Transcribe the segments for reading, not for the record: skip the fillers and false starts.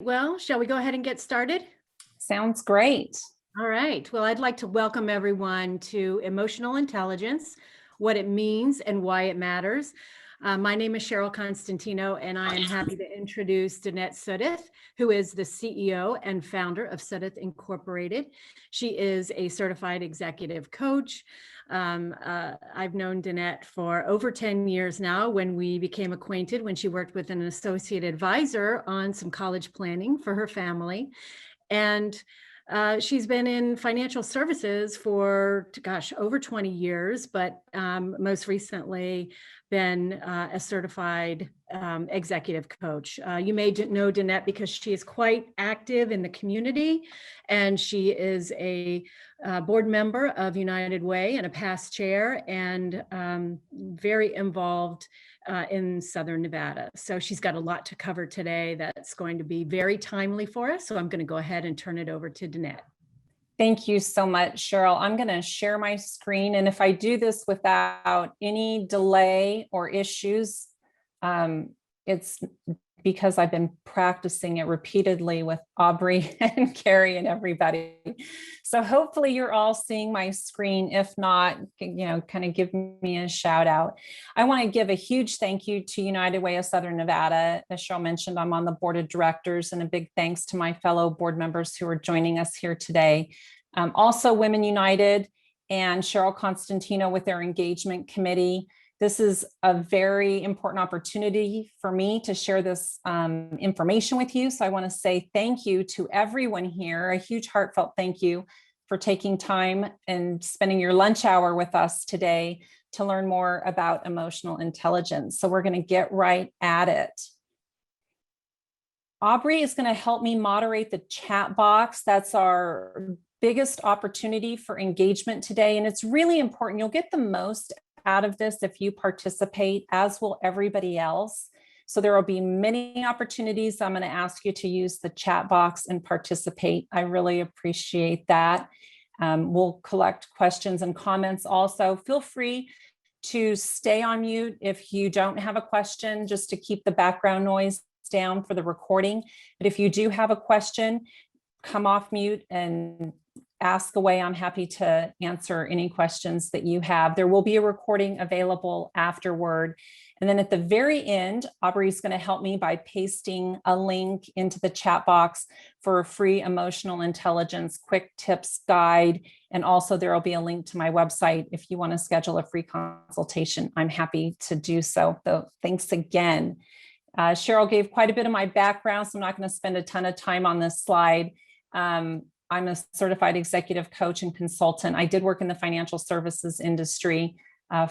Well, shall we go ahead and get started? Sounds great. All right. Well, I'd like to welcome everyone to Emotional Intelligence, what it means and why it matters. My name is Cheryl Constantino, and I am happy to introduce Denette Suddeth, who is the CEO and founder of Suddeth Incorporated. She is a certified executive coach. I've known Denette for over 10 years now. When we became acquainted, when she worked with an associate advisor on some college planning for her family. And she's been in financial services for, over 20 years, but most recently been a certified executive coach. You may know Denette because she is quite active in the community, and she is a board member of United Way and a past chair, and very involved in Southern Nevada. So she's got a lot to cover today that's going to be very timely for us. So I'm going to go ahead and turn it over to Denette. Thank you so much, Cheryl. I'm going to share my screen. And if I do this without any delay or issues, it's because I've been practicing it repeatedly with Aubrey and Carrie and everybody. So hopefully you're all seeing my screen. If not, kind of give me a shout out. I want to give a huge thank you to United Way of Southern Nevada. As Cheryl mentioned, I'm on the board of directors, and a big thanks to my fellow board members who are joining us here today. Also Women United and Cheryl Constantino with their engagement committee. This is a very important opportunity for me to share this information with you. So I want to say thank you to everyone here, a huge heartfelt thank you for taking time and spending your lunch hour with us today to learn more about emotional intelligence. So we're going to get right at it. Aubrey is going to help me moderate the chat box. That's our biggest opportunity for engagement today. And it's really important. You'll get the most out of this if you participate, as will everybody else. So there will be many opportunities. I'm going to ask you to use the chat box and participate. I really appreciate that. We'll collect questions and comments also. Feel free to stay on mute if you don't have a question, just to keep the background noise down for the recording. But if you do have a question, come off mute and ask away. I'm happy to answer any questions that you have. There will be a recording available afterward. And then at the very end, Aubrey's going to help me by pasting a link into the chat box for a free emotional intelligence quick tips guide. And also there will be a link to my website if you want to schedule a free consultation. I'm happy to do so. So thanks again. Cheryl gave quite a bit of my background, so I'm not going to spend a ton of time on this slide. I'm a certified executive coach and consultant. I did work in the financial services industry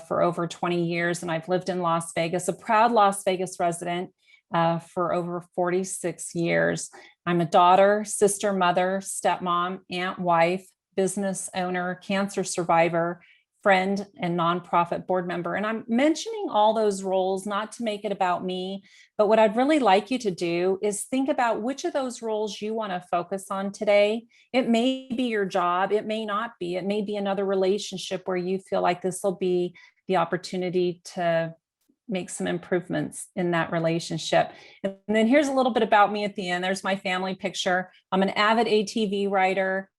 for over 20 years, and I've lived in Las Vegas, a proud Las Vegas resident for over 46 years. I'm a daughter, sister, mother, stepmom, aunt, wife, business owner, cancer survivor, friend, and nonprofit board member. And I'm mentioning all those roles not to make it about me, but what I'd really like you to do is think about which of those roles you want to focus on today. It may be your job, it may not be, it may be another relationship where you feel like this will be the opportunity to make some improvements in that relationship. And then here's a little bit about me at the end. There's my family picture. I'm an avid ATV rider.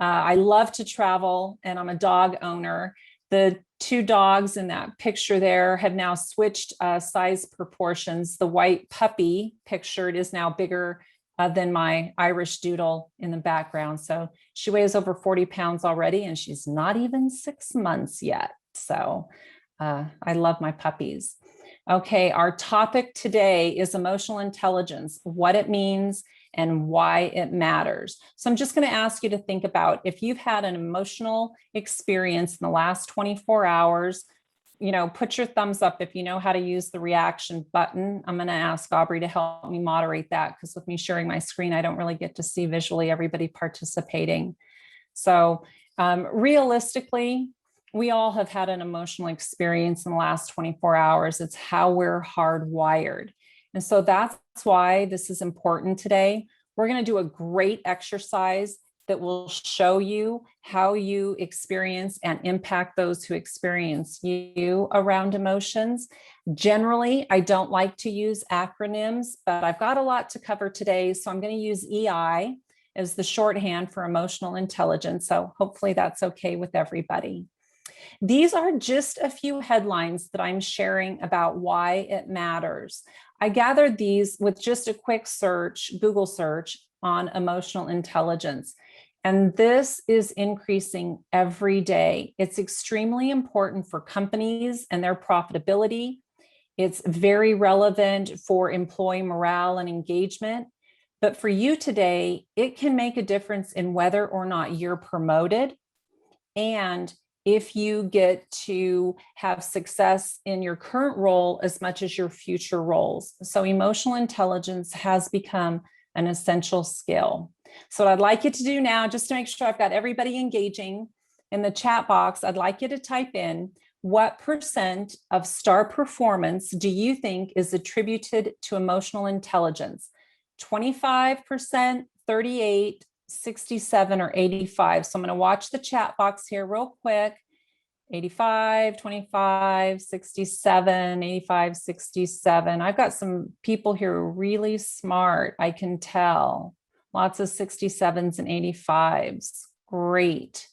I love to travel, and I'm a dog owner. The two dogs in that picture there have now switched size proportions. The white puppy pictured is now bigger than my Irish doodle in the background. So she weighs over 40 pounds already, and she's not even 6 months yet. So I love my puppies. Okay, our topic today is emotional intelligence, what it means and why it matters. So I'm just going to ask you to think about if you've had an emotional experience in the last 24 hours, put your thumbs up if you know how to use the reaction button. I'm going to ask Aubrey to help me moderate that, because with me sharing my screen, I don't really get to see visually everybody participating. So realistically, we all have had an emotional experience in the last 24 hours. It's how we're hardwired. And so that's why this is important today. We're going to do a great exercise that will show you how you experience and impact those who experience you around emotions. Generally, I don't like to use acronyms, but I've got a lot to cover today. So I'm going to use EI as the shorthand for emotional intelligence. So hopefully that's okay with everybody. These are just a few headlines that I'm sharing about why it matters. I gathered these with just a quick search, Google search on emotional intelligence. And this is increasing every day. It's extremely important for companies and their profitability. It's very relevant for employee morale and engagement. But for you today, it can make a difference in whether or not you're promoted and if you get to have success in your current role as much as your future roles. So emotional intelligence has become an essential skill. So what I'd like you to do now, just to make sure I've got everybody engaging in the chat box, I'd like you to type in what percent of star performance do you think is attributed to emotional intelligence? 25%, 38, 67, or 85. So I'm going to watch the chat box here real quick. 85, 25, 67, 85, 67. I've got some people here really smart, I can tell. Lots of 67s and 85s. Great.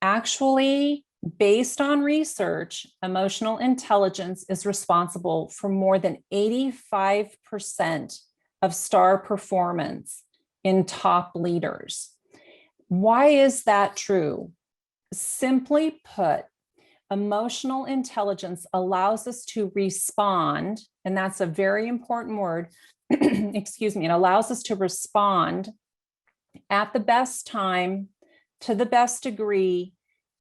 Actually, based on research, emotional intelligence is responsible for more than 85% of star performance in top leaders. Why is that true? Simply put, emotional intelligence allows us to respond, and that's a very important word, excuse me, it allows us to respond at the best time, to the best degree,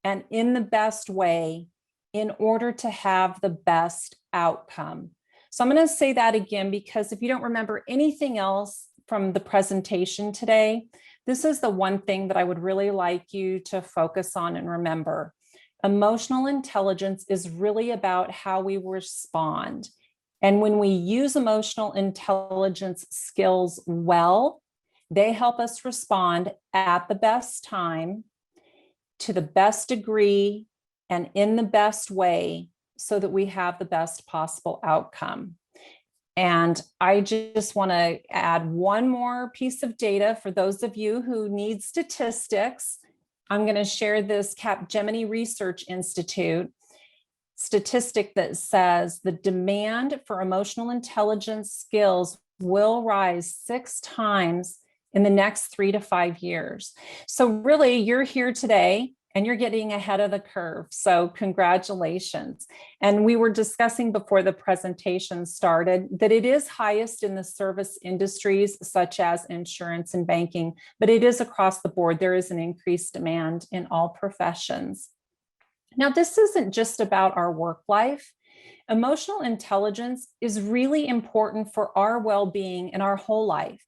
and in the best way in order to have the best outcome. So I'm going to say that again, because if you don't remember anything else from the presentation today, this is the one thing that I would really like you to focus on and remember. Emotional intelligence is really about how we respond. And when we use emotional intelligence skills well, they help us respond at the best time, to the best degree, and in the best way so that we have the best possible outcome. And I just want to add one more piece of data for those of you who need statistics. I'm going to share this Capgemini Research Institute statistic that says the demand for emotional intelligence skills will rise 6 times in the next 3 to 5 years. So really, you're here today and you're getting ahead of the curve. So congratulations. And we were discussing before the presentation started that it is highest in the service industries such as insurance and banking, but it is across the board. There is an increased demand in all professions. Now, this isn't just about our work life. Emotional intelligence is really important for our well-being in our whole life.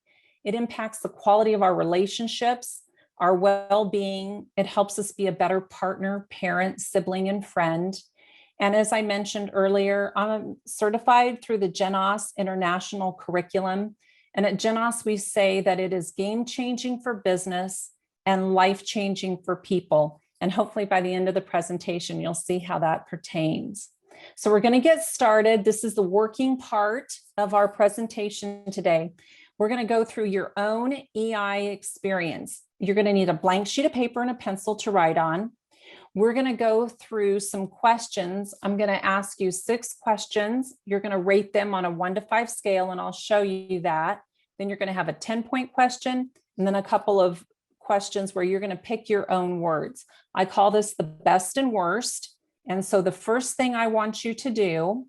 It impacts the quality of our relationships, our well-being. It helps us be a better partner, parent, sibling, and friend. And as I mentioned earlier, I'm certified through the GENOS International Curriculum. And at GENOS, we say that it is game-changing for business and life-changing for people. And hopefully by the end of the presentation, you'll see how that pertains. So we're going to get started. This is the working part of our presentation today. We're going to go through your own EI experience. You're going to need a blank sheet of paper and a pencil to write on. We're going to go through some questions. I'm going to ask you 6 questions. You're going to rate them on a 1 to 5 scale, and I'll show you that. Then you're going to have a 10-point question, and then a couple of questions where you're going to pick your own words. I call this the best and worst. And so the first thing I want you to do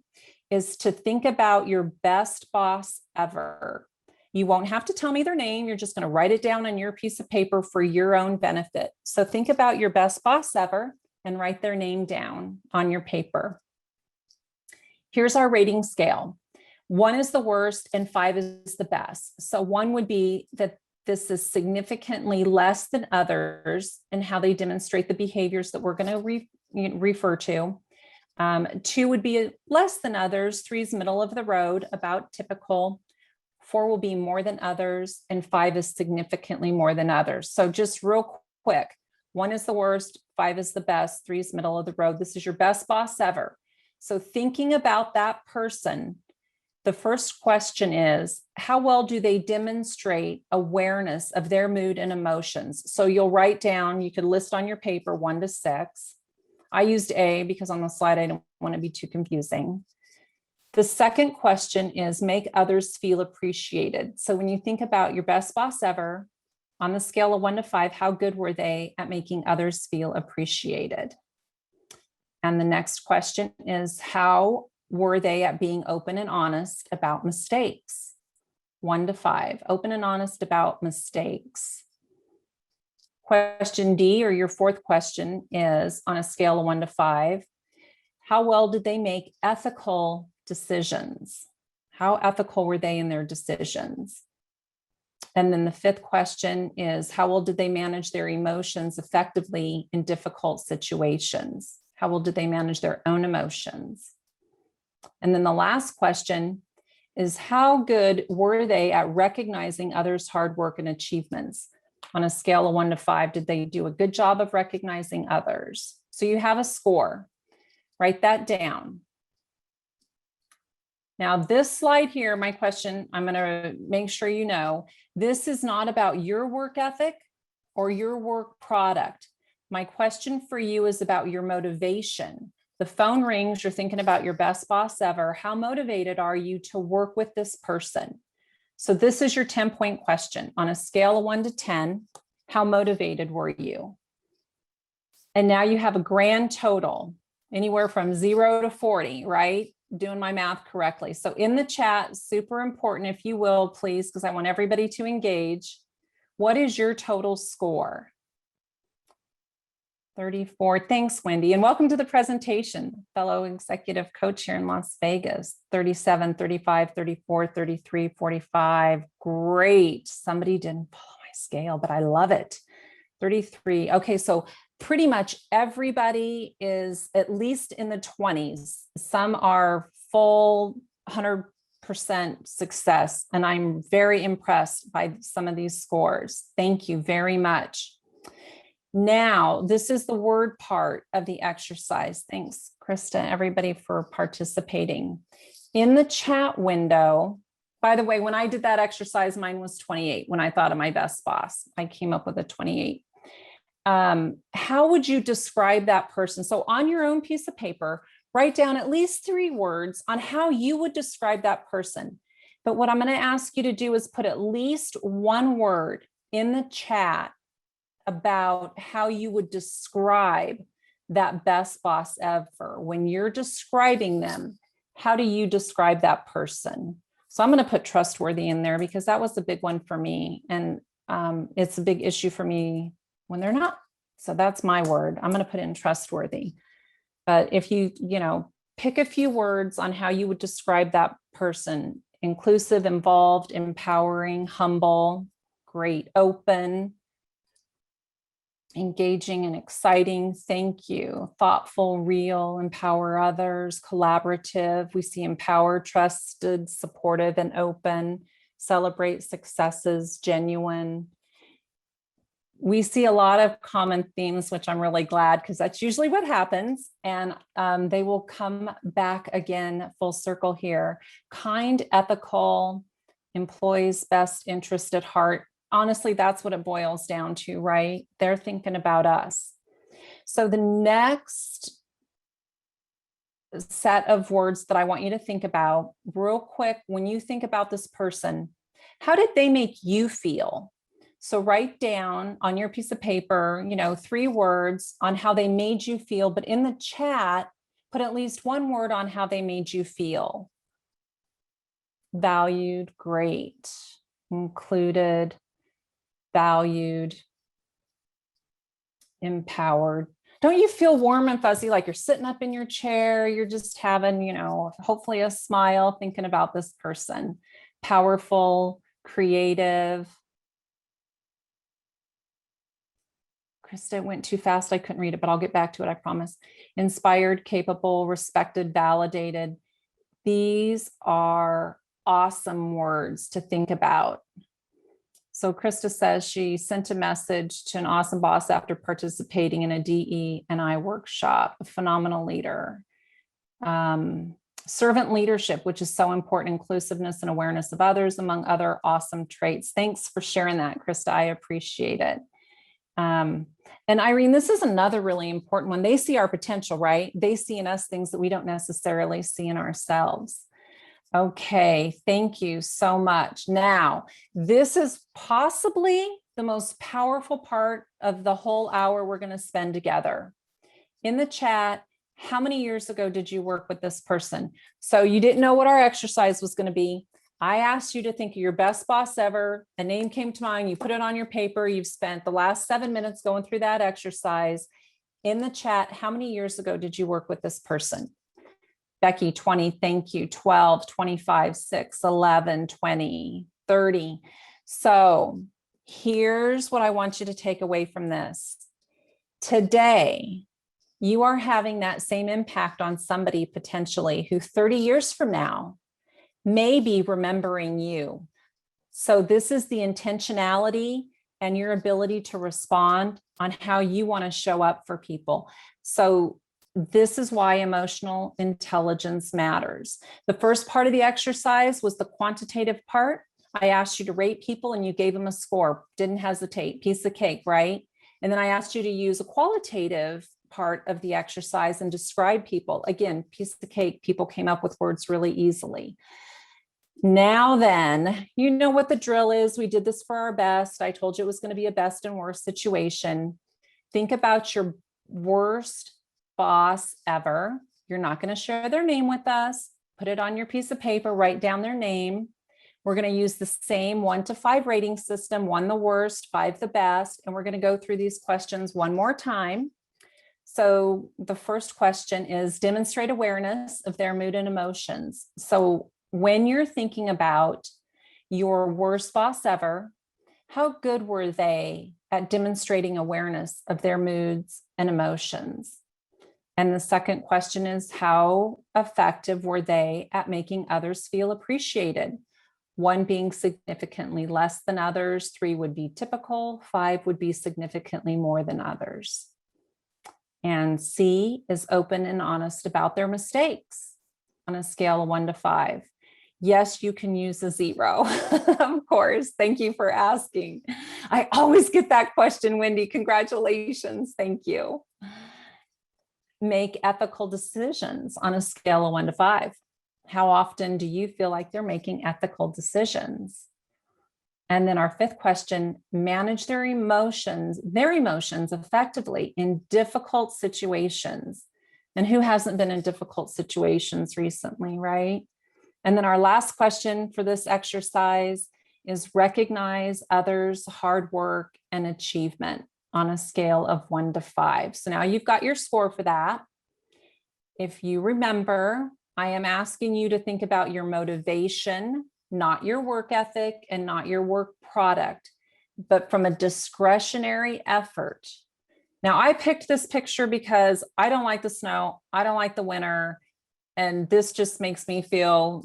is to think about your best boss ever. You won't have to tell me their name. You're just going to write it down on your piece of paper for your own benefit. So think about your best boss ever and write their name down on your paper. Here's our rating scale. 1 is the worst and 5 is the best. So 1 would be that this is significantly less than others and how they demonstrate the behaviors that we're going to refer to. 2 would be less than others. 3 is middle of the road, about typical. 4 will be more than others, and 5 is significantly more than others. So just real quick, 1 is the worst, 5 is the best, 3 is middle of the road. This is your best boss ever. So thinking about that person, the first question is, how well do they demonstrate awareness of their mood and emotions? So you'll write down, you could list on your paper 1 to 6. I used A because on the slide, I don't want to be too confusing. The second question is make others feel appreciated. So when you think about your best boss ever, on the scale of 1 to 5, how good were they at making others feel appreciated? And the next question is, how were they at being open and honest about mistakes? 1 to 5, open and honest about mistakes. Question D, or your fourth question, is on a scale of 1 to 5, how well did they make ethical decisions? How ethical were they in their decisions? And then the fifth question is, how well did they manage their emotions effectively in difficult situations? How well did they manage their own emotions? And then the last question is, how good were they at recognizing others' hard work and achievements? On a scale of 1 to 5, did they do a good job of recognizing others? So you have a score. Write that down. Now, this slide here, my question, I'm going to make sure you know, this is not about your work ethic or your work product. My question for you is about your motivation. The phone rings, you're thinking about your best boss ever. How motivated are you to work with this person? So this is your 10-point question. On a scale of 1 to 10, how motivated were you? And now you have a grand total, anywhere from 0 to 40, right? Doing my math correctly. So in the chat, super important, if you will, please, because I want everybody to engage. What is your total score? 34. Thanks, Wendy. And welcome to the presentation, fellow executive coach here in Las Vegas. 37, 35, 34, 33, 45. Great. Somebody didn't follow my scale, but I love it. 33. Okay, so pretty much everybody is at least in the 20s. Some are full 100% success, and I'm very impressed by some of these scores. Thank you very much. Now, this is the word part of the exercise. Thanks, Krista, everybody for participating. In the chat window, by the way, when I did that exercise, mine was 28. When I thought of my best boss, I came up with a 28. How would you describe that person? So on your own piece of paper, write down at least 3 words on how you would describe that person. But what I'm going to ask you to do is put at least 1 word in the chat about how you would describe that best boss ever. When you're describing them, how do you describe that person? So I'm going to put trustworthy in there because that was a big one for me. And it's a big issue for me when they're not. So that's my word. I'm going to put in trustworthy. But if you pick a few words on how you would describe that person: inclusive, involved, empowering, humble, great, open, engaging and exciting, thank you, thoughtful, real, empower others, collaborative. We see empower, trusted, supportive, and open, celebrate successes, genuine. We see a lot of common themes, which I'm really glad, because that's usually what happens. And they will come back again, full circle here. Kind, ethical, employees' best interest at heart. Honestly, that's what it boils down to, right? They're thinking about us. So the next set of words that I want you to think about real quick, when you think about this person, how did they make you feel? So write down on your piece of paper, 3 words on how they made you feel, but in the chat, put at least 1 word on how they made you feel. Valued, great. Included, valued, empowered. Don't you feel warm and fuzzy, like you're sitting up in your chair, you're just having, hopefully a smile thinking about this person? Powerful, creative. Krista, went too fast. I couldn't read it, but I'll get back to it, I promise. Inspired, capable, respected, validated. These are awesome words to think about. So Krista says she sent a message to an awesome boss after participating in a DE&I workshop, a phenomenal leader. Servant leadership, which is so important, inclusiveness and awareness of others, among other awesome traits. Thanks for sharing that, Krista. I appreciate it. And Irene, this is another really important one. They see our potential, right? They see in us things that we don't necessarily see in ourselves. Okay, thank you so much. Now, this is possibly the most powerful part of the whole hour we're going to spend together. In the chat, how many years ago did you work with this person? So you didn't know what our exercise was going to be. I asked you to think of your best boss ever. A name came to mind. You put it on your paper. You've spent the last 7 minutes going through that exercise. In the chat, how many years ago did you work with this person? Becky, 20, thank you. 12, 25, 6, 11, 20, 30. So here's what I want you to take away from this. Today, you are having that same impact on somebody potentially who 30 years from now may be remembering you. So this is the intentionality and your ability to respond on how you want to show up for people. So this is why emotional intelligence matters. The first part of the exercise was the quantitative part. I asked you to rate people and you gave them a score. Didn't hesitate. Piece of cake, right? And then I asked you to use a qualitative part of the exercise and describe people. Again, piece of cake. People came up with words really easily. Now then, you know what the drill is. We did this for our best. I told you it was going to be a best and worst situation. Think about your worst boss ever. You're not going to share their name with us. Put it on your piece of paper, write down their name. We're going to use the same 1 to 5 rating system, 1 the worst, 5 the best. And we're going to go through these questions one more time. So the first question is demonstrate awareness of their mood and emotions. So when you're thinking about your worst boss ever, how good were they at demonstrating awareness of their moods and emotions? And the second question is, how effective were they at making others feel appreciated? 1 being significantly less than others, 3 would be typical, 5 would be significantly more than others. And C is open and honest about their mistakes on a scale of 1 to 5. Yes, you can use a 0, of course. Thank you for asking. I always get that question, Wendy. Congratulations. Thank you. Make ethical decisions on a scale of 1 to 5. How often do you feel like they're making ethical decisions? And then our 5th question, manage their emotions effectively in difficult situations. And who hasn't been in difficult situations recently, right? And then our last question for this exercise is recognize others' hard work and achievement on a scale of 1 to 5. So now you've got your score for that. If you remember, I am asking you to think about your motivation, not your work ethic and not your work product, but from a discretionary effort. Now, I picked this picture because I don't like the snow. I don't like the winter. And this just makes me feel,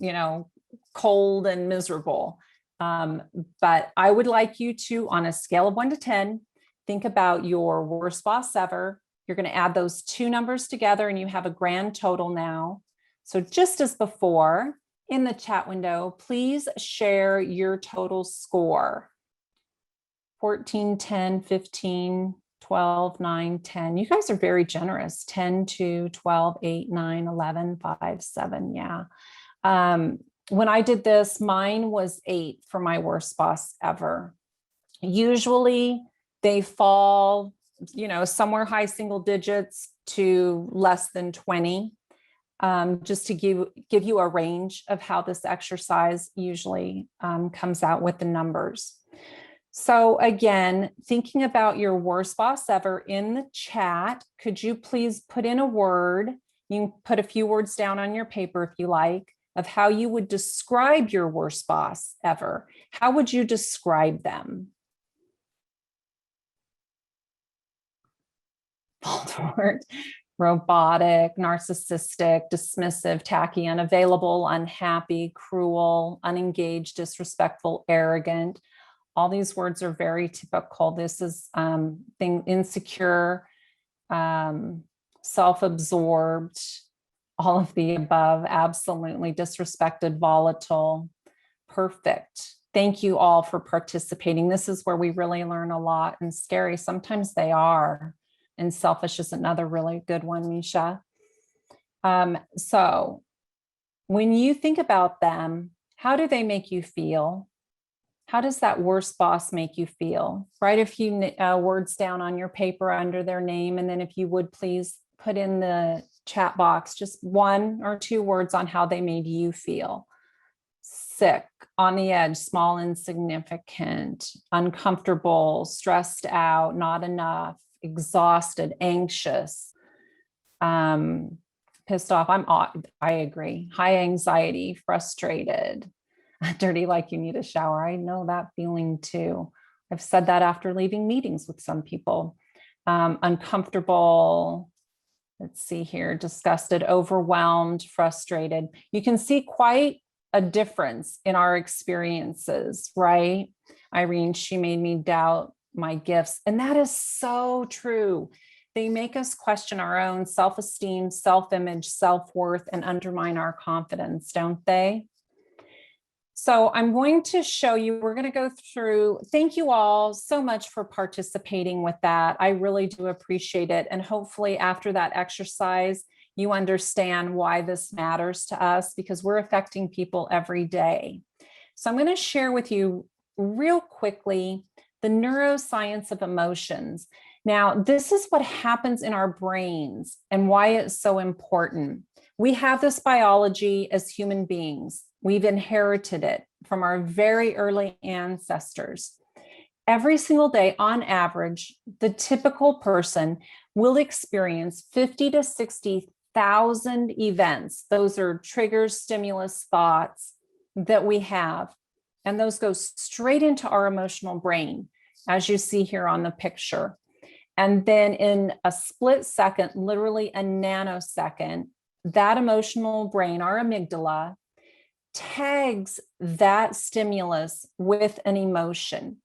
cold and miserable. But I would like you to, on a scale of 1 to 10, think about your worst boss ever. You're going to add those 2 numbers together and you have a grand total now. So just as before, in the chat window, please share your total score. 14, 10, 15, 12, 9, 10. You guys are very generous. 10, 2, 12, 8, 9, 11, 5, 7. Yeah. When I did this, mine was 8 for my worst boss ever. Usually they fall, somewhere high single digits to less than 20. Just to give you a range of how this exercise usually comes out with the numbers. So again, thinking about your worst boss ever in the chat, could you please put in a word? You can put a few words down on your paper if you like, of how you would describe your worst boss ever. How would you describe them? Voldemort. robotic, narcissistic, dismissive, tacky, unavailable, unhappy, cruel, unengaged, disrespectful, arrogant. All these words are very typical. This is insecure, self-absorbed, all of the above, absolutely disrespected, volatile, perfect. Thank you all for participating. This is where we really learn a lot, and scary sometimes they are. And selfish is another really good one, Misha. So when you think about them, how do they make you feel? How does that worst boss make you feel? Write a few words down on your paper under their name. And then if you would please put in the chat box, just 1 or 2 words on how they made you feel. Sick, on the edge, small, insignificant, uncomfortable, stressed out, not enough, exhausted, anxious, pissed off. I agree. High anxiety, frustrated, dirty like you need a shower. I know that feeling too. I've said that after leaving meetings with some people. Uncomfortable, let's see here, disgusted, overwhelmed, frustrated. You can see quite a difference in our experiences, right? Irene, she made me doubt my gifts. And that is so true. They make us question our own self-esteem, self-image, self-worth, and undermine our confidence, don't they? So I'm going to show you, we're going to go through, thank you all so much for participating with that. I really do appreciate it. And hopefully after that exercise, you understand why this matters to us, because we're affecting people every day. So I'm going to share with you real quickly the neuroscience of emotions. Now, this is what happens in our brains and why it's so important. We have this biology as human beings. We've inherited it from our very early ancestors. Every single day, on average, the typical person will experience 50 to 60,000 events. Those are triggers, stimulus, thoughts that we have. And those go straight into our emotional brain, as you see here on the picture. And then in a split second, literally a nanosecond, that emotional brain, our amygdala, tags that stimulus with an emotion.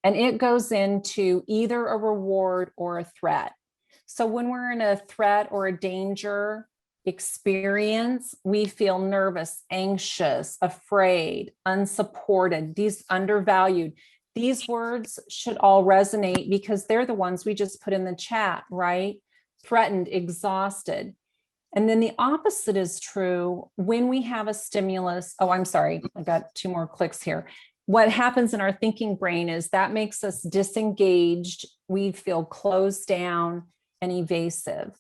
And it goes into either a reward or a threat. So when we're in a threat or a danger experience, we feel nervous, anxious, afraid, unsupported, these undervalued. These words should all resonate because they're the ones we just put in the chat, right? Threatened, exhausted. And then the opposite is true when we have a stimulus. Oh, I'm sorry, I got 2 more clicks here. What happens in our thinking brain is that makes us disengaged. We feel closed down and evasive.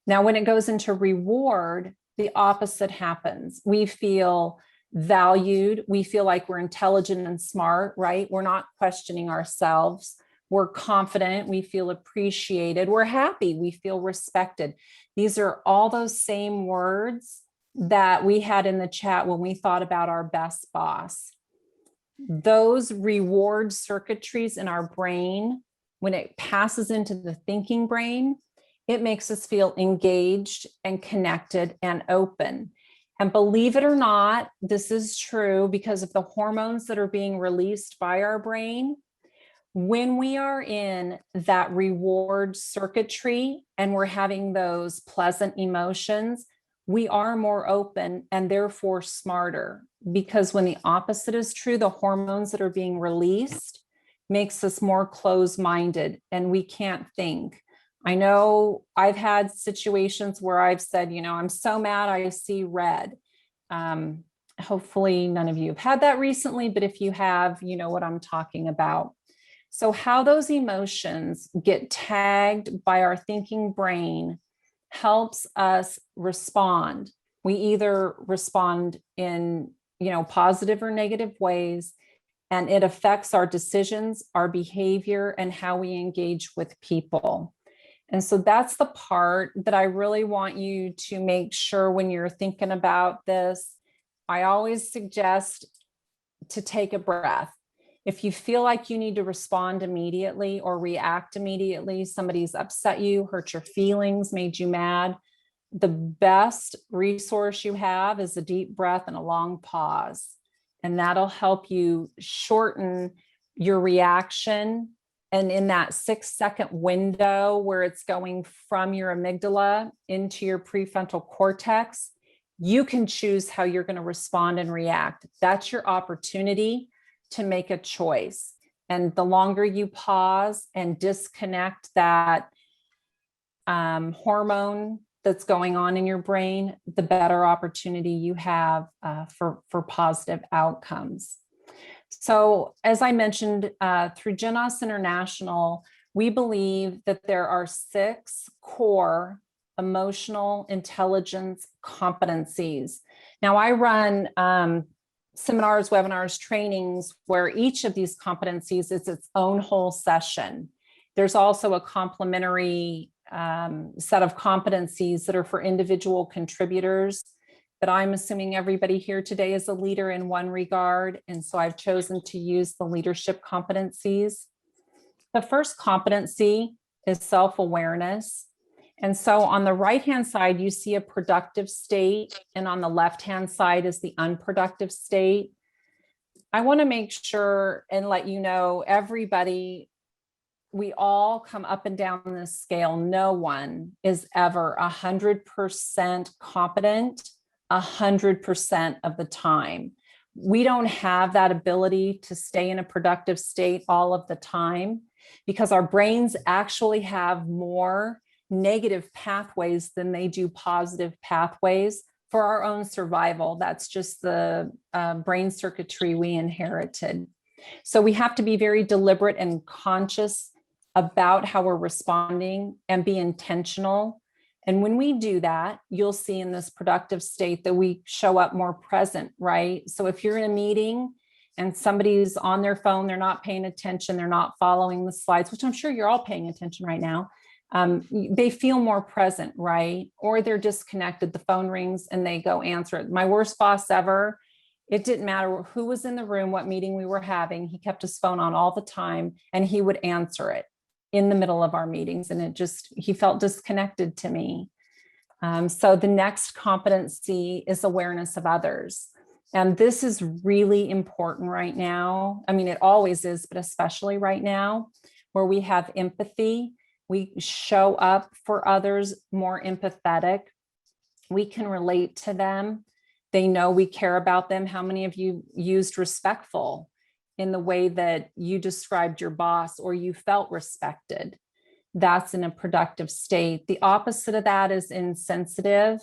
Now, when it goes into reward, the opposite happens. We feel valued. We feel like we're intelligent and smart, right? We're not questioning ourselves. We're confident. We feel appreciated. We're happy. We feel respected. These are all those same words that we had in the chat when we thought about our best boss. Those reward circuitries in our brain, when it passes into the thinking brain, it makes us feel engaged and connected and open. And believe it or not, this is true because of the hormones that are being released by our brain. When we are in that reward circuitry and we're having those pleasant emotions, we are more open and therefore smarter, because when the opposite is true, the hormones that are being released makes us more closed-minded and we can't think. I know I've had situations where I've said, I'm so mad I see red. Hopefully none of you have had that recently, but if you have, you know what I'm talking about. So how those emotions get tagged by our thinking brain helps us respond. We either respond in, positive or negative ways, and it affects our decisions, our behavior, and how we engage with people. And so that's the part that I really want you to make sure when you're thinking about this. I always suggest to take a breath. If you feel like you need to respond immediately or react immediately, somebody's upset you, hurt your feelings, made you mad, the best resource you have is a deep breath and a long pause. And that'll help you shorten your reaction. And in that 6-second window where it's going from your amygdala into your prefrontal cortex, you can choose how you're going to respond and react. That's your opportunity to make a choice. And the longer you pause and disconnect that hormone that's going on in your brain, the better opportunity you have for positive outcomes. So as I mentioned, through GenOS International, we believe that there are 6 core emotional intelligence competencies. Now I run seminars, webinars, trainings where each of these competencies is its own whole session. There's also a complementary set of competencies that are for individual contributors, but I'm assuming everybody here today is a leader in one regard. And so I've chosen to use the leadership competencies. The first competency is self-awareness. And so on the right-hand side, you see a productive state, and on the left-hand side is the unproductive state. I want to make sure and let you know, everybody, we all come up and down this scale. No one is ever 100% competent 100% of the time. We don't have that ability to stay in a productive state all of the time because our brains actually have more negative pathways than they do positive pathways for our own survival. That's just the brain circuitry we inherited. So we have to be very deliberate and conscious about how we're responding and be intentional. And when we do that, you'll see in this productive state that we show up more present, right? So if you're in a meeting and somebody's on their phone, they're not paying attention, they're not following the slides, which I'm sure you're all paying attention right now. They feel more present, right? Or they're disconnected, the phone rings and they go answer it. My worst boss ever, it didn't matter who was in the room, what meeting we were having, he kept his phone on all the time and he would answer it in the middle of our meetings. And he felt disconnected to me. So the next competency is awareness of others. And this is really important right now. I mean, it always is, but especially right now where we have empathy. We show up for others more empathetic. We can relate to them. They know we care about them. How many of you used respectful in the way that you described your boss or you felt respected? That's in a productive state. The opposite of that is insensitive.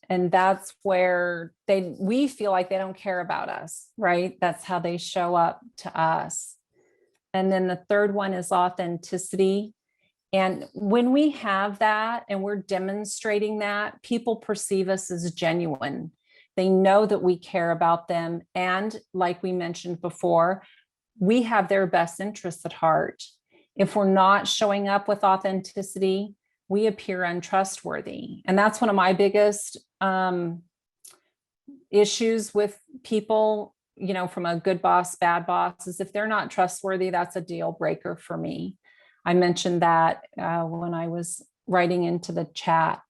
And that's where we feel like they don't care about us, right? That's how they show up to us. And then the third one is authenticity. And when we have that and we're demonstrating that, people perceive us as genuine. They know that we care about them. And like we mentioned before, we have their best interests at heart. If we're not showing up with authenticity, we appear untrustworthy. And that's one of my biggest issues with people, from a good boss, bad boss, is if they're not trustworthy, that's a deal breaker for me. I mentioned that when I was writing into the chat.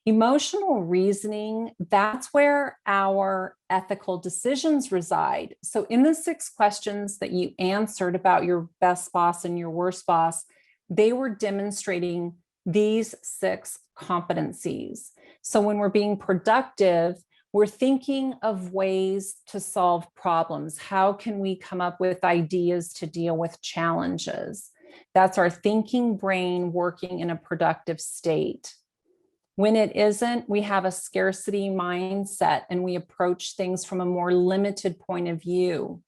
Emotional reasoning, that's where our ethical decisions reside. So in the 6 questions that you answered about your best boss and your worst boss, they were demonstrating these 6 competencies. So when we're being productive, we're thinking of ways to solve problems. How can we come up with ideas to deal with challenges? That's our thinking brain working in a productive state. When it isn't, we have a scarcity mindset and we approach things from a more limited point of view.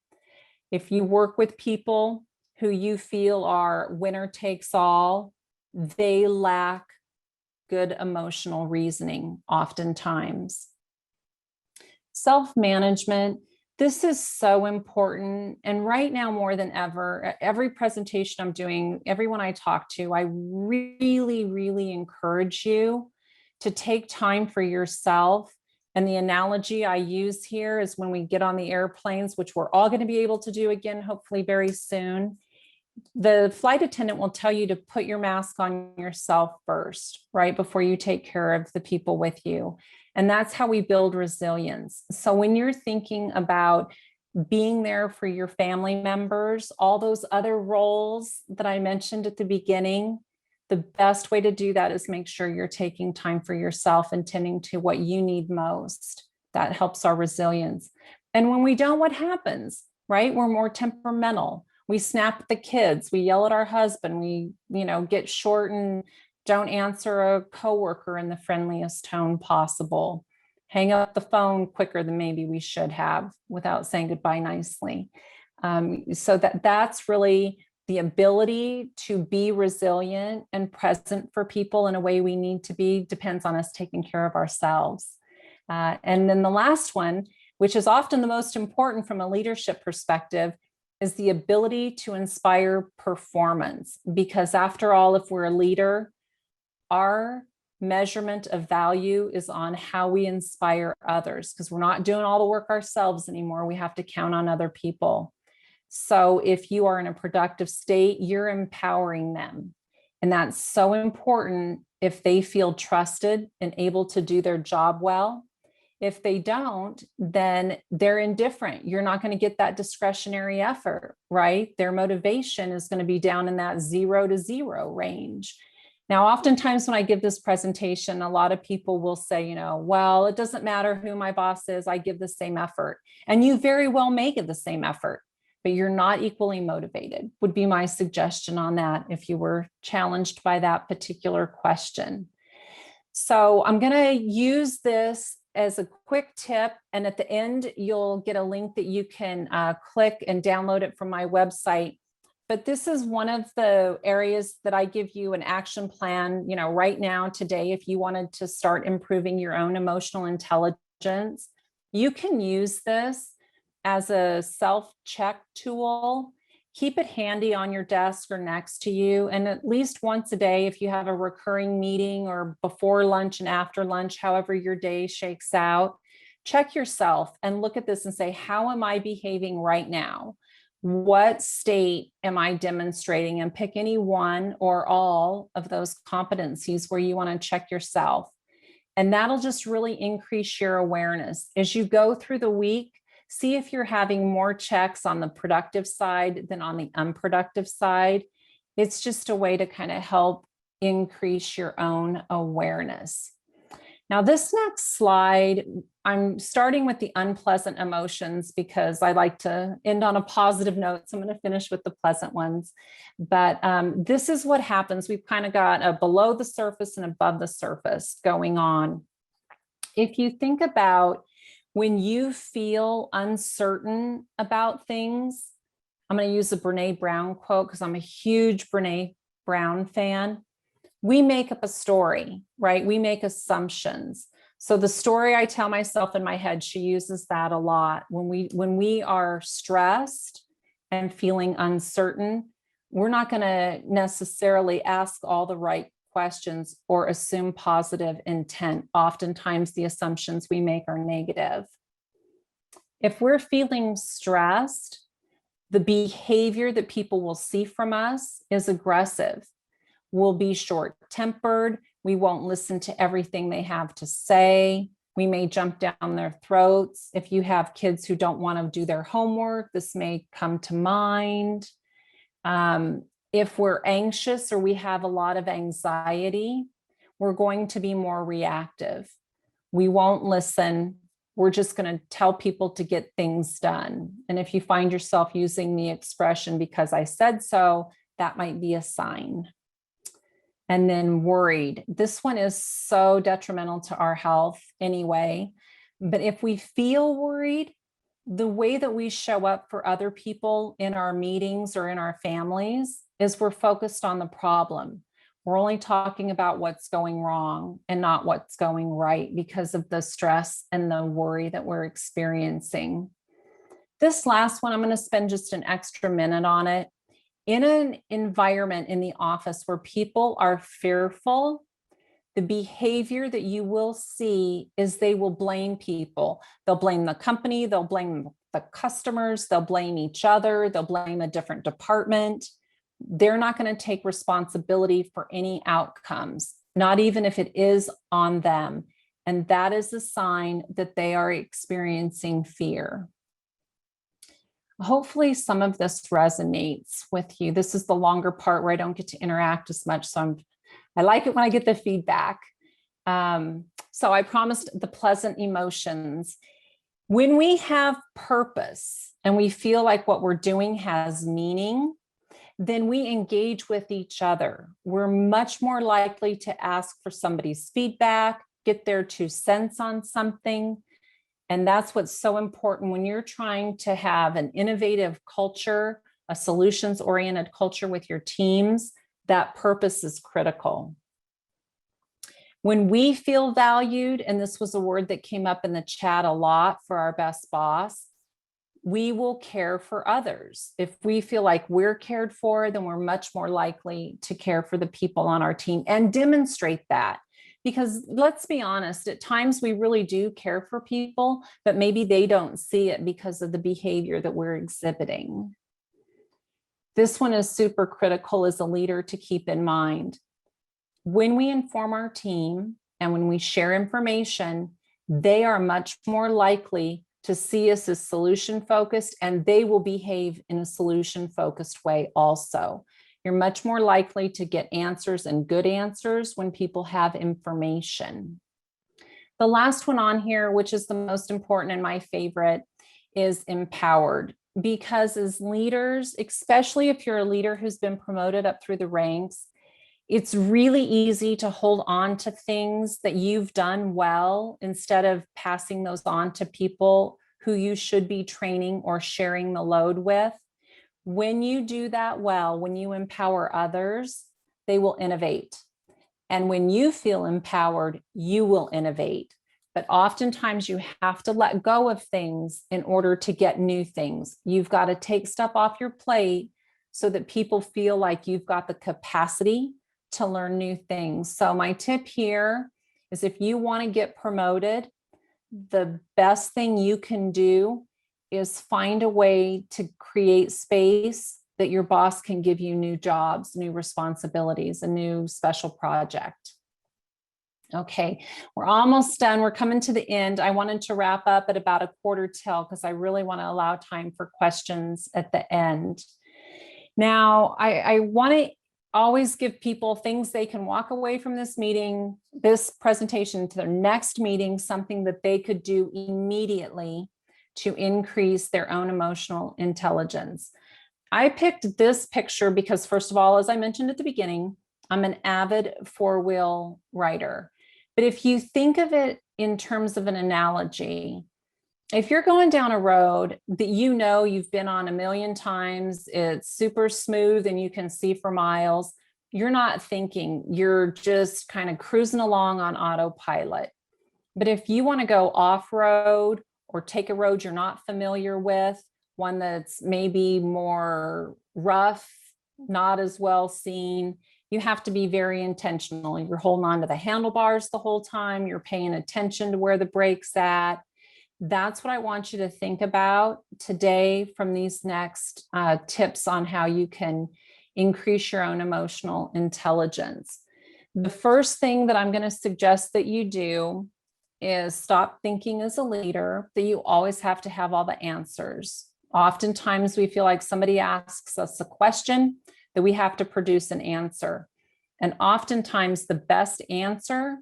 If you work with people who you feel are winner takes all, they lack good emotional reasoning oftentimes. Self-management, this is so important. And right now, more than ever, every presentation I'm doing, everyone I talk to, I really, really encourage you to take time for yourself And the analogy I use here is when we get on the airplanes, which we're all going to be able to do again, hopefully very soon, the flight attendant will tell you to put your mask on yourself first, right, before you take care of the people with you. And that's how we build resilience. So when you're thinking about being there for your family members, all those other roles that I mentioned at the beginning, the best way to do that is make sure you're taking time for yourself and tending to what you need most. That helps our resilience. And when we don't, what happens, right? We're more temperamental. We snap at the kids, we yell at our husband, we, get short and don't answer a coworker in the friendliest tone possible, hang up the phone quicker than maybe we should have without saying goodbye nicely. So that's really the ability to be resilient and present for people in a way we need to be, depends on us taking care of ourselves. And then the last one, which is often the most important from a leadership perspective, is the ability to inspire performance. Because after all, if we're a leader, our measurement of value is on how we inspire others, because we're not doing all the work ourselves anymore. We have to count on other people. So if you are in a productive state, you're empowering them. And that's so important if they feel trusted and able to do their job well. If they don't, then they're indifferent. You're not going to get that discretionary effort, right? Their motivation is going to be down in that 0 to 0 range. Now, oftentimes when I give this presentation, a lot of people will say, well, it doesn't matter who my boss is, I give the same effort. And you very well may give the same effort, but you're not equally motivated, would be my suggestion on that if you were challenged by that particular question. So I'm going to use this as a quick tip. And at the end, you'll get a link that you can click and download it from my website. But this is one of the areas that I give you an action plan, right now, today, if you wanted to start improving your own emotional intelligence, you can use this as a self-check tool. Keep it handy on your desk or next to you. And at least once a day, if you have a recurring meeting or before lunch and after lunch, however your day shakes out, check yourself and look at this and say, how am I behaving right now? What state am I demonstrating? And pick any one or all of those competencies where you want to check yourself. And that'll just really increase your awareness. As you go through the week, see if you're having more checks on the productive side than on the unproductive side. It's just a way to kind of help increase your own awareness. Now, this next slide, I'm starting with the unpleasant emotions because I like to end on a positive note. So I'm going to finish with the pleasant ones. But this is what happens. We've kind of got a below the surface and above the surface going on. If you think about when you feel uncertain about things, I'm going to use a Brene Brown quote because I'm a huge Brene Brown fan. We make up a story, right? We make assumptions. So the story I tell myself in my head, she uses that a lot. When we are stressed and feeling uncertain, we're not going to necessarily ask all the right questions or assume positive intent. Oftentimes the assumptions we make are negative. If we're feeling stressed, the behavior that people will see from us is aggressive. We'll be short-tempered. We won't listen to everything they have to say. We may jump down their throats. If you have kids who don't want to do their homework, this may come to mind. If we're anxious or we have a lot of anxiety, we're going to be more reactive. We won't listen. We're just going to tell people to get things done. And if you find yourself using the expression, because I said so, that might be a sign. And then worried. This one is so detrimental to our health anyway. But if we feel worried, the way that we show up for other people in our meetings or in our families is we're focused on the problem. We're only talking about what's going wrong and not what's going right because of the stress and the worry that we're experiencing. This last one, I'm going to spend just an extra minute on it. In an environment in the office where people are fearful, the behavior that you will see is they will blame people. They'll blame the company, they'll blame the customers, they'll blame each other, they'll blame a different department. They're not going to take responsibility for any outcomes, not even if it is on them. And that is a sign that they are experiencing fear. Hopefully some of this resonates with you. This is the longer part where I don't get to interact as much. So I like it when I get the feedback. So I promised the pleasant emotions. When we have purpose and we feel like what we're doing has meaning, then we engage with each other. We're much more likely to ask for somebody's feedback, get their 2 cents on something. And that's what's so important when you're trying to have an innovative culture, a solutions-oriented culture with your teams. That purpose is critical. When we feel valued, and this was a word that came up in the chat a lot for our best boss, we will care for others. If we feel like we're cared for, then we're much more likely to care for the people on our team and demonstrate that. Because let's be honest, at times we really do care for people, but maybe they don't see it because of the behavior that we're exhibiting. This one is super critical as a leader to keep in mind. When we inform our team and when we share information, they are much more likely to see us as solution focused, and they will behave in a solution focused way also. You're much more likely to get answers and good answers when people have information. The last one on here, which is the most important and my favorite, is empowered. Because as leaders, especially if you're a leader who's been promoted up through the ranks, it's really easy to hold on to things that you've done well instead of passing those on to people who you should be training or sharing the load with. When you do that well, when you empower others, they will innovate. And when you feel empowered, you will innovate. But oftentimes you have to let go of things in order to get new things. You've got to take stuff off your plate so that people feel like you've got the capacity to learn new things. So my tip here is if you want to get promoted, the best thing you can do is find a way to create space that your boss can give you new jobs, new responsibilities, a new special project. Okay, we're almost done. We're coming to the end. I wanted to wrap up at about 1:15 because I really want to allow time for questions at the end. Now, I want to always give people things they can walk away from this meeting, this presentation, to their next meeting, something that they could do immediately to increase their own emotional intelligence. I picked this picture because, first of all, as I mentioned at the beginning, I'm an avid 4-wheel rider. But if you think of it in terms of an analogy, if you're going down a road that you know you've been on a million times, it's super smooth and you can see for miles, you're not thinking, you're just kind of cruising along on autopilot. But if you want to go off-road or take a road you're not familiar with, one that's maybe more rough, not as well seen, you have to be very intentional. You're holding on to the handlebars the whole time. You're paying attention to where the brake's at. That's what I want you to think about today from these next tips on how you can increase your own emotional intelligence. The first thing that I'm going to suggest that you do is stop thinking as a leader that you always have to have all the answers. Oftentimes we feel like somebody asks us a question that we have to produce an answer. And oftentimes the best answer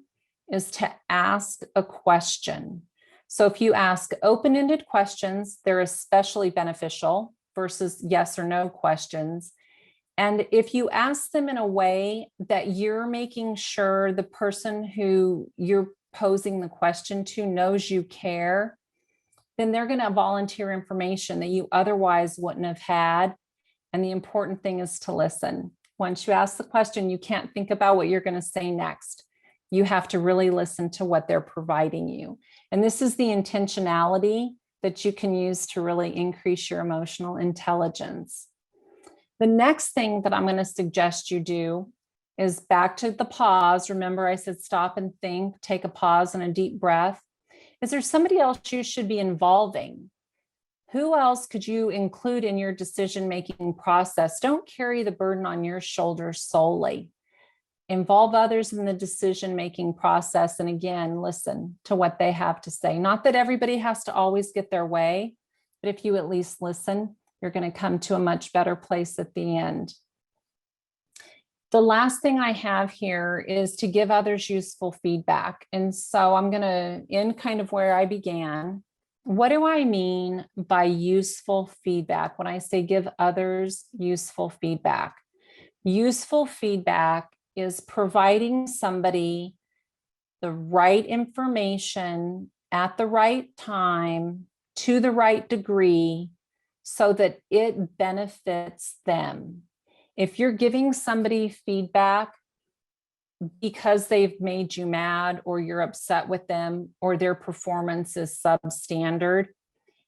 is to ask a question. So if you ask open-ended questions, they're especially beneficial versus yes or no questions. And if you ask them in a way that you're making sure the person who you're posing the question to knows you care, then they're going to volunteer information that you otherwise wouldn't have had. And the important thing is to listen. Once you ask the question, you can't think about what you're going to say next. You have to really listen to what they're providing you. And this is the intentionality that you can use to really increase your emotional intelligence. The next thing that I'm going to suggest you do is back to the pause. Remember, I said stop and think, take a pause and a deep breath. Is there somebody else you should be involving? Who else could you include in your decision-making process? Don't carry the burden on your shoulders solely. Involve others in the decision-making process. And again, listen to what they have to say. Not that everybody has to always get their way, but if you at least listen, you're going to come to a much better place at the end. The last thing I have here is to give others useful feedback. And so I'm going to end kind of where I began. What do I mean by useful feedback when I say give others useful feedback? Useful feedback is providing somebody the right information at the right time to the right degree so that it benefits them. If you're giving somebody feedback because they've made you mad or you're upset with them or their performance is substandard,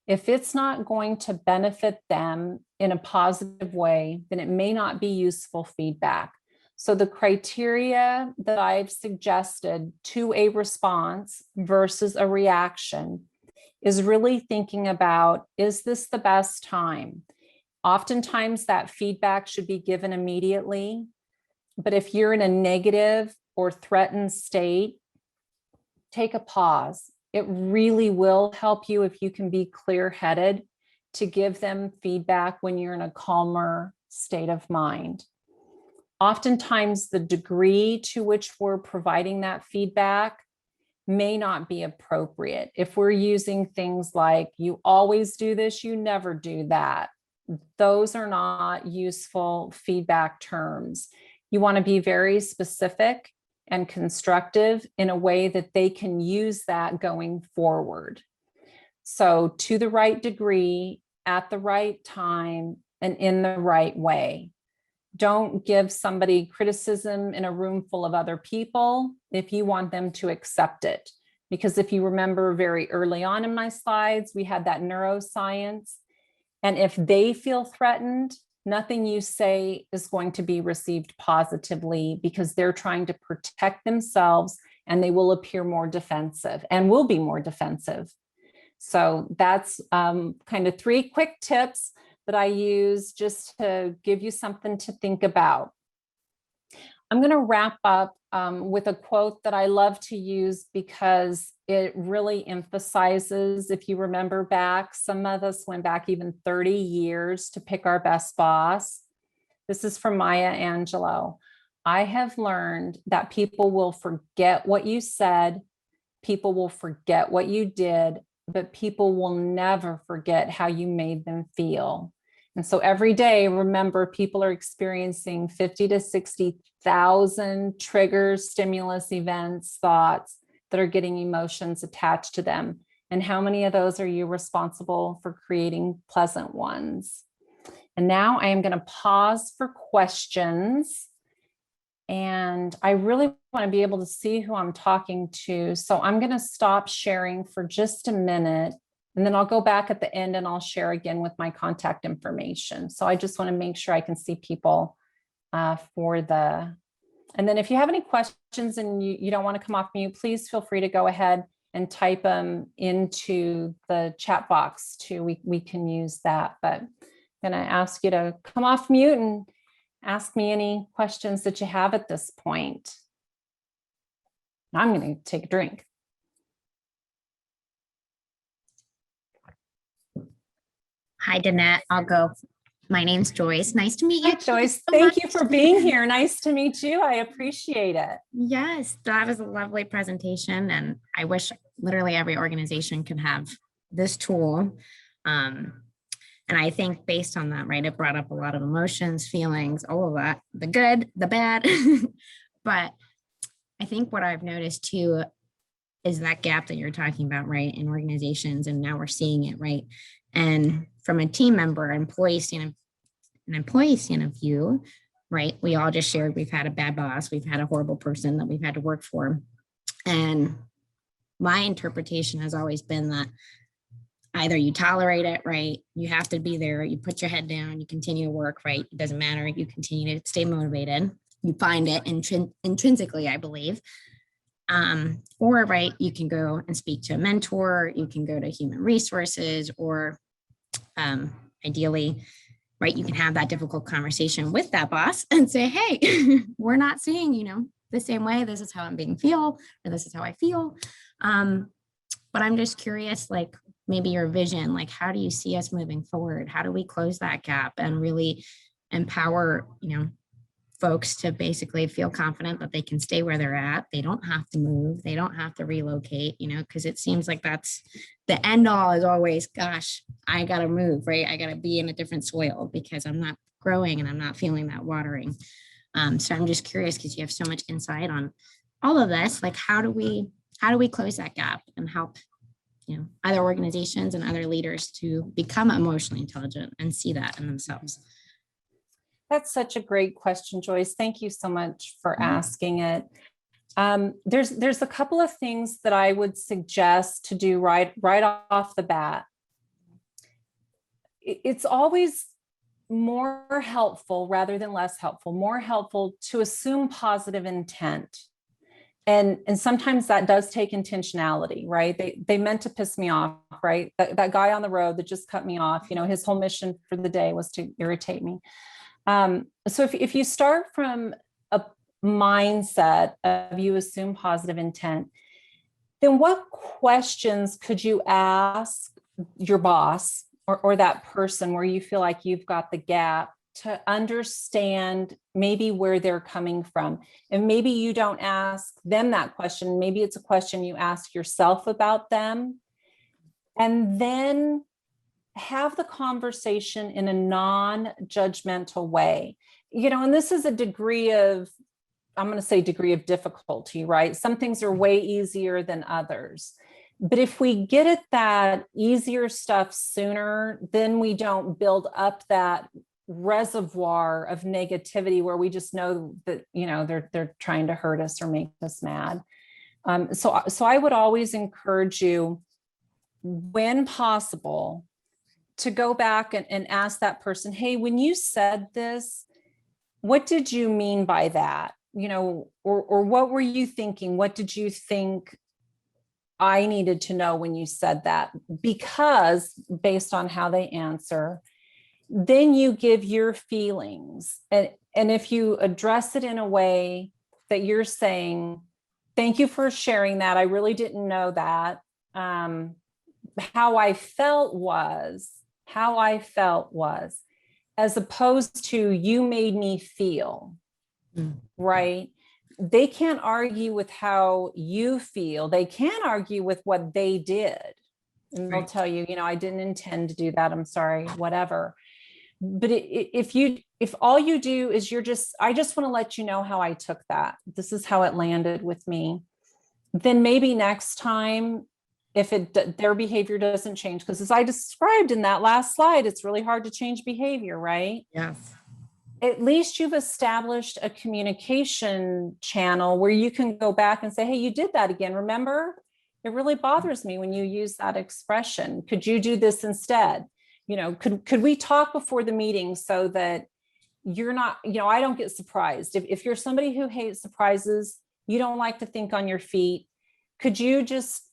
if it's not going to benefit them in a positive way, then it may not be useful feedback. So the criteria that I've suggested to a response versus a reaction is really thinking about, is this the best time? Oftentimes that feedback should be given immediately, but if you're in a negative or threatened state, take a pause. It really will help you if you can be clear-headed to give them feedback when you're in a calmer state of mind. Oftentimes the degree to which we're providing that feedback may not be appropriate. If we're using things like, you always do this, you never do that, those are not useful feedback terms. You want to be very specific and constructive in a way that they can use that going forward. So to the right degree, at the right time, and in the right way. Don't give somebody criticism in a room full of other people if you want them to accept it. Because if you remember very early on in my slides, we had that neuroscience. And if they feel threatened, nothing you say is going to be received positively because they're trying to protect themselves and they will appear more defensive and will be more defensive. So that's kind of 3 quick tips that I use just to give you something to think about. I'm going to wrap up with a quote that I love to use because it really emphasizes, if you remember back, some of us went back even 30 years to pick our best boss. This is from Maya Angelou. I have learned that people will forget what you said, people will forget what you did, but people will never forget how you made them feel. And so every day, remember, people are experiencing 50 to 60,000 triggers, stimulus events, thoughts that are getting emotions attached to them. And how many of those are you responsible for creating pleasant ones? And now I am going to pause for questions. And I really want to be able to see who I'm talking to. So I'm going to stop sharing for just a minute. And then I'll go back at the end and I'll share again with my contact information. So I just want to make sure I can see people and then if you have any questions and you don't want to come off mute, please feel free to go ahead and type them into the chat box too. We can use that, but I'm going to ask you to come off mute and ask me any questions that you have at this point. I'm going to take a drink. Hi, Denette. I'll go. My name's Joyce. Nice to meet you. Hi, Joyce. Thank you for being here. Nice to meet you. I appreciate it. Yes, that was a lovely presentation. And I wish literally every organization could have this tool. And I think based on that, right, it brought up a lot of emotions, feelings, all of that, the good, the bad. But I think what I've noticed too is that gap that you're talking about, right, in organizations. And now we're seeing it, right? And from a team member, employee stand of view, right? We all just shared, we've had a bad boss, we've had a horrible person that we've had to work for. And my interpretation has always been that either you tolerate it, right? You have to be there, you put your head down, you continue to work, right? It doesn't matter, you continue to stay motivated. you find it intrinsically, I believe. Or, right, you can go and speak to a mentor, you can go to human resources, or ideally, right, you can have that difficult conversation with that boss and say, hey, we're not seeing, the same way. This is how I'm being feel, or this is how I feel. But I'm just curious, like maybe your vision, like how do you see us moving forward? How do we close that gap and really empower, folks to basically feel confident that they can stay where they're at. They don't have to move. They don't have to relocate, because it seems like that's the end all is always, gosh, I got to move, right? I got to be in a different soil because I'm not growing and I'm not feeling that watering. So I'm just curious because you have so much insight on all of this. Like, how do we close that gap and help, other organizations and other leaders to become emotionally intelligent and see that in themselves? That's such a great question, Joyce. Thank you so much for asking it. There's a couple of things that I would suggest to do right off the bat. It's always more helpful rather than less helpful, more helpful to assume positive intent. And sometimes that does take intentionality, right? They meant to piss me off, right? That guy on the road that just cut me off, his whole mission for the day was to irritate me. So if you start from a mindset of you assume positive intent, then what questions could you ask your boss or that person where you feel like you've got the gap to understand maybe where they're coming from? And maybe you don't ask them that question. Maybe it's a question you ask yourself about them. And then have the conversation in a non-judgmental way. And this is a degree of difficulty, right? Some things are way easier than others. But if we get at that easier stuff sooner, then we don't build up that reservoir of negativity where we just know that, they're trying to hurt us or make us mad. So I would always encourage you, when possible, to go back and ask that person, hey, when you said this, what did you mean by that? Or what were you thinking? What did you think I needed to know when you said that? Because based on how they answer, then you give your feelings. And if you address it in a way that you're saying, thank you for sharing that. I really didn't know that. How I felt was, as opposed to you made me feel, right? They can't argue with how you feel. They can argue with what they did. And they'll tell you, I didn't intend to do that. I'm sorry, whatever. But if all you do is I just want to let you know how I took that. This is how it landed with me. Then maybe next time, if their behavior doesn't change, because as I described in that last slide, it's really hard to change behavior, right? Yes. At least you've established a communication channel where you can go back and say, hey, you did that again. Remember, it really bothers me when you use that expression. Could you do this instead? Could we talk before the meeting so that you're not, I don't get surprised. If you're somebody who hates surprises, you don't like to think on your feet, could you just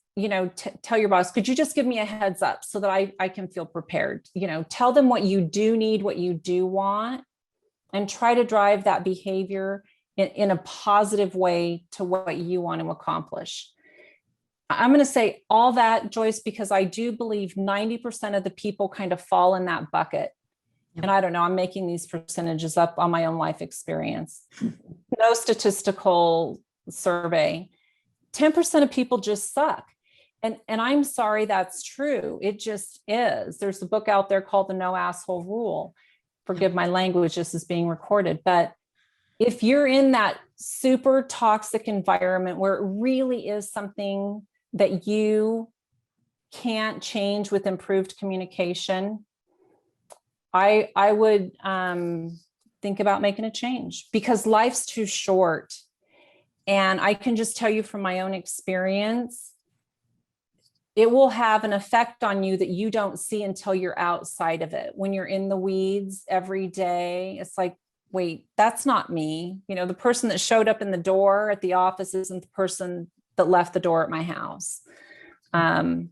tell your boss, could you just give me a heads up so that I can feel prepared? Tell them what you do need, what you do want, and try to drive that behavior in a positive way to what you want to accomplish. I'm going to say all that, Joyce, because I do believe 90% of the people kind of fall in that bucket. Yep. And I don't know, I'm making these percentages up on my own life experience. No statistical survey. 10% of people just suck. And I'm sorry, that's true. It just is. There's a book out there called The No Asshole Rule. Forgive my language, this is being recorded. But if you're in that super toxic environment where it really is something that you can't change with improved communication, I would think about making a change, because life's too short. And I can just tell you from my own experience, it will have an effect on you that you don't see until you're outside of it. When you're in the weeds every day, it's like wait, that's not me. You know, the person that showed up in the door at the office isn't the person that left the door at my house. And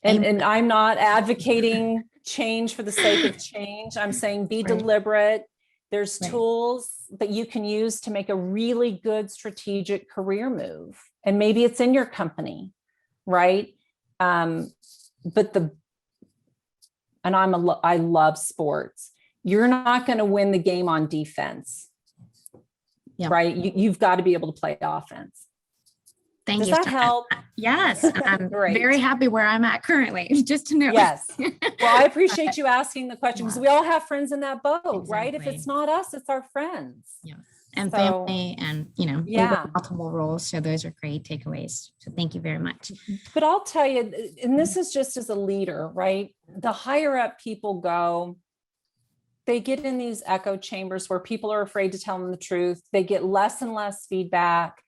I'm not advocating change for the sake of change. I'm saying be deliberate. There's tools that you can use to make a really good strategic career move. And maybe it's in your company, right? I love sports. You're not going to win the game on defense, right? You've got to be able to play offense. Thank you. Does that help? Yes. I'm very happy where I'm at currently, just to know. Yes. Well, I appreciate you asking the question because we all have friends in that boat, right? If it's not us, it's our friends. Yeah. And family and, we wear multiple roles. So those are great takeaways. So thank you very much. But I'll tell you, and this is just as a leader, right? The higher up people go, they get in these echo chambers where people are afraid to tell them the truth. They get less and less feedback.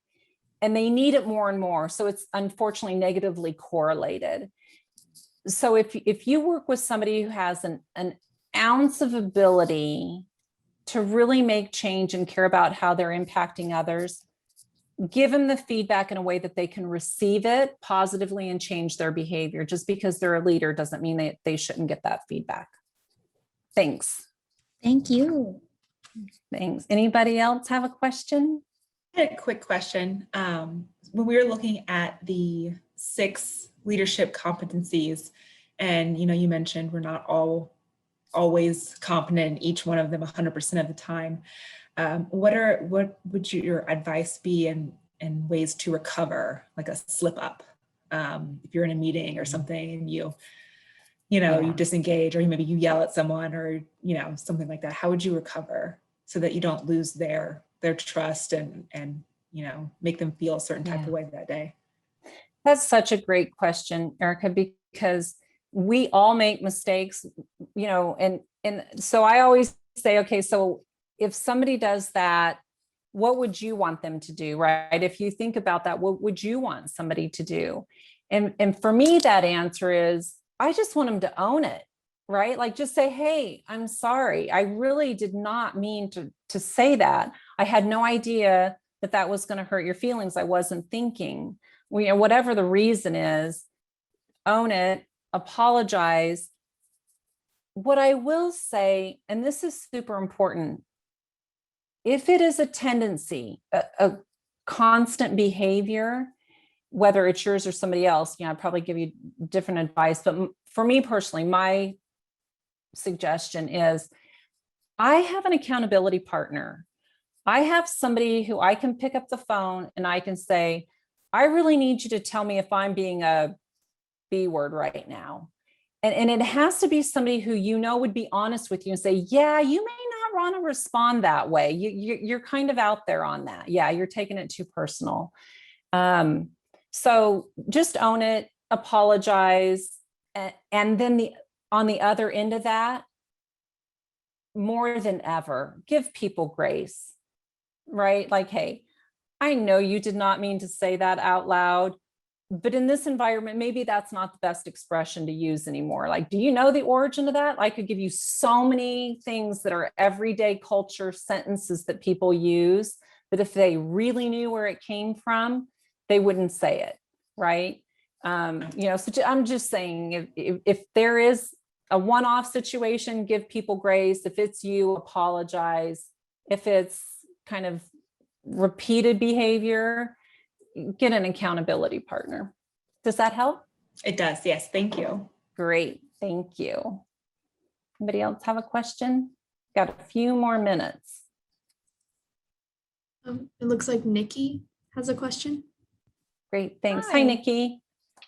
And they need it more and more. So it's unfortunately negatively correlated. So if you work with somebody who has an ounce of ability to really make change and care about how they're impacting others, give them the feedback in a way that they can receive it positively and change their behavior. Just because they're a leader doesn't mean they shouldn't get that feedback. Thanks. Thank you. Thanks. Anybody else have a question? I had a quick question. When we were looking at the 6 leadership competencies, and you mentioned we're not always competent in each one of them 100% of the time. What would your advice be in ways to recover, like a slip up? If you're in a meeting or something and you disengage, or maybe you yell at someone, or something like that. How would you recover so that you don't lose their trust and make them feel a certain type of way that day? That's such a great question, Erica, because we all make mistakes, and so I always say, okay, so if somebody does that, what would you want them to do, right? If you think about that, what would you want somebody to do? And for me, that answer is, I just want them to own it, right? Like just say, hey, I'm sorry. I really did not mean to say that. I had no idea that was going to hurt your feelings. I wasn't thinking. Whatever the reason is, own it, apologize. What I will say, and this is super important, if it is a tendency, a constant behavior, whether it's yours or somebody else, I'd probably give you different advice. But for me personally, my suggestion is I have an accountability partner. I have somebody who I can pick up the phone and I can say, I really need you to tell me if I'm being a B word right now. And it has to be somebody who would be honest with you and say, yeah, you may not want to respond that way. You're kind of out there on that. Yeah, you're taking it too personal. So just own it, apologize. And then on the other end of that, more than ever, give people grace, right? Like, hey, I know you did not mean to say that out loud, but in this environment, maybe that's not the best expression to use anymore. Like, do you know the origin of that? I could give you so many things that are everyday culture sentences that people use, that if they really knew where it came from, they wouldn't say it, right? So I'm just saying, if there is a one-off situation, give people grace. If it's you, apologize. If it's kind of repeated behavior, get an accountability partner. Does that help? It does. Yes. Thank you. Great. Thank you. Anybody else have a question? Got a few more minutes. It looks like Nikki has a question. Great. Thanks. Hi, Nikki.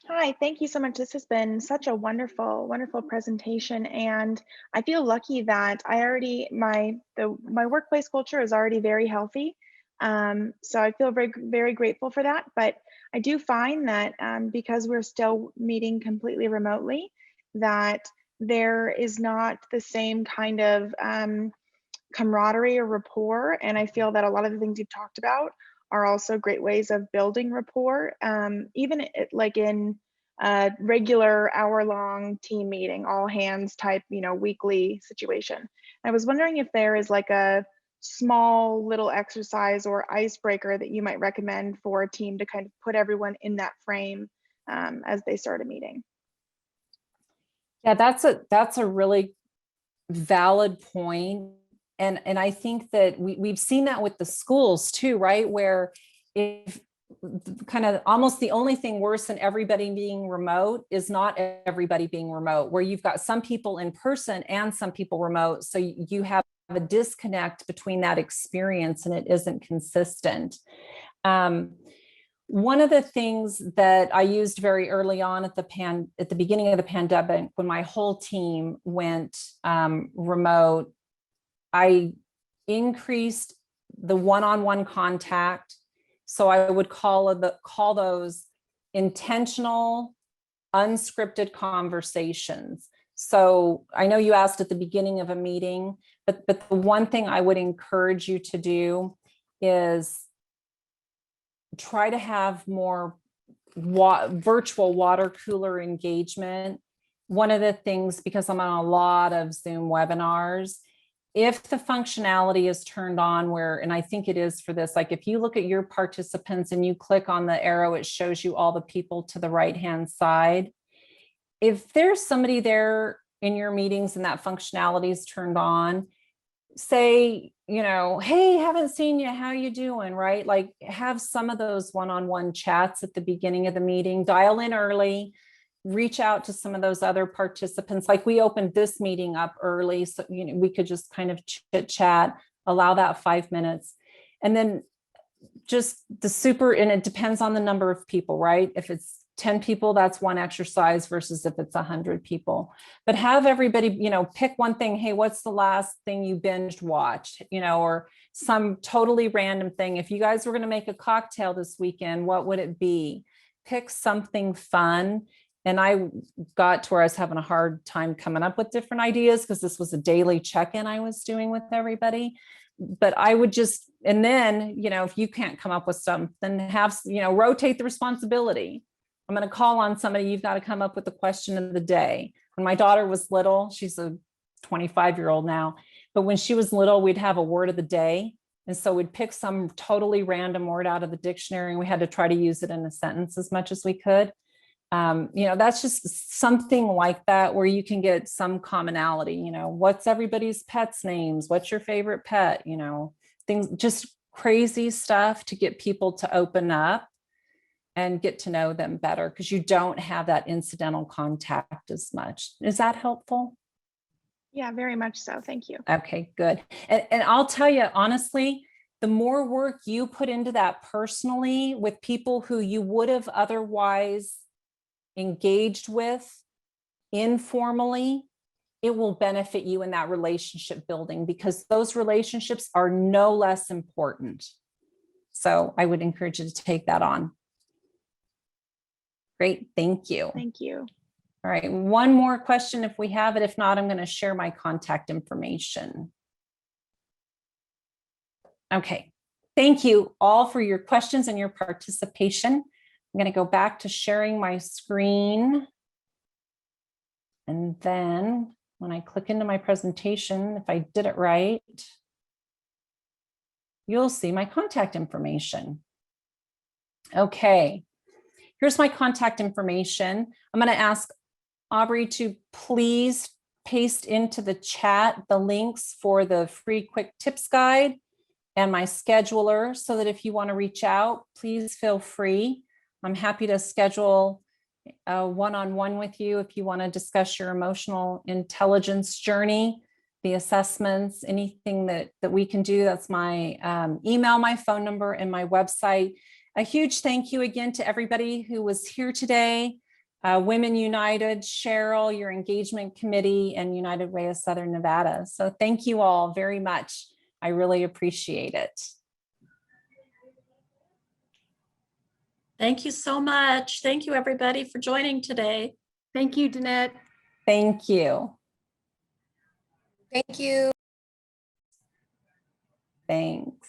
Hi, thank you so much. This has been such a wonderful presentation, and I feel lucky that my workplace culture is already very healthy. So I feel very, very grateful for that. But I do find that because we're still meeting completely remotely, that there is not the same kind of camaraderie or rapport. And I feel that a lot of the things you've talked about are also great ways of building rapport, even like in a regular hour-long team meeting, all hands type, weekly situation. I was wondering if there is like a small little exercise or icebreaker that you might recommend for a team to kind of put everyone in that frame as they start a meeting. Yeah, that's a really valid point. And I think that we've seen that with the schools too, right? Where if kind of almost the only thing worse than everybody being remote is not everybody being remote, where you've got some people in person and some people remote. So you have a disconnect between that experience and it isn't consistent. One of the things that I used very early on at the beginning of the pandemic, when my whole team went remote, I increased the one-on-one contact. So I would call those intentional, unscripted conversations. So I know you asked at the beginning of a meeting, but the one thing I would encourage you to do is try to have more virtual water cooler engagement. One of the things, because I'm on a lot of Zoom webinars, if the functionality is turned on where, and I think it is for this, like if you look at your participants and you click on the arrow, it shows you all the people to the right-hand side. If there's somebody there in your meetings and that functionality is turned on, say, hey, haven't seen you, how you doing, right? Like have some of those one-on-one chats at the beginning of the meeting, dial in early, reach out to some of those other participants. Like we opened this meeting up early, so we could just kind of chit chat, allow that 5 minutes. And then just and it depends on the number of people, right? If it's 10 people, that's one exercise versus if it's 100 people. But have everybody, pick one thing. Hey, what's the last thing you binge watched, or some totally random thing. If you guys were going to make a cocktail this weekend, what would it be? Pick something fun. And I got to where I was having a hard time coming up with different ideas because this was a daily check-in I was doing with everybody. But I would just, and then, if you can't come up with something, have, rotate the responsibility. I'm going to call on somebody. You've got to come up with the question of the day. When my daughter was little, she's a 25-year-old now, but when she was little, we'd have a word of the day. And so we'd pick some totally random word out of the dictionary and we had to try to use it in a sentence as much as we could. That's just something like that where you can get some commonality, what's everybody's pet's names? What's your favorite pet? Things, just crazy stuff to get people to open up and get to know them better because you don't have that incidental contact as much. Is that helpful? Yeah, very much so. Thank you. Okay, good. And I'll tell you, honestly, the more work you put into that personally with people who you would have otherwise engaged with informally, it will benefit you in that relationship building because those relationships are no less important. So I would encourage you to take that on. Great, thank you. Thank you. All right, one more question if we have it. If not, I'm going to share my contact information. Okay, thank you all for your questions and your participation. I'm going to go back to sharing my screen. And then when I click into my presentation, if I did it right, you'll see my contact information. Okay, here's my contact information. I'm going to ask Aubrey to please paste into the chat the links for the free quick tips guide and my scheduler so that if you want to reach out, please feel free. I'm happy to schedule a one-on-one with you if you want to discuss your emotional intelligence journey, the assessments, anything that we can do. That's my email, my phone number, and my website. A huge thank you again to everybody who was here today. Women United, Cheryl, your engagement committee, and United Way of Southern Nevada. So thank you all very much. I really appreciate it. Thank you so much. Thank you, everybody, for joining today. Thank you, Denette. Thank you. Thank you. Thanks.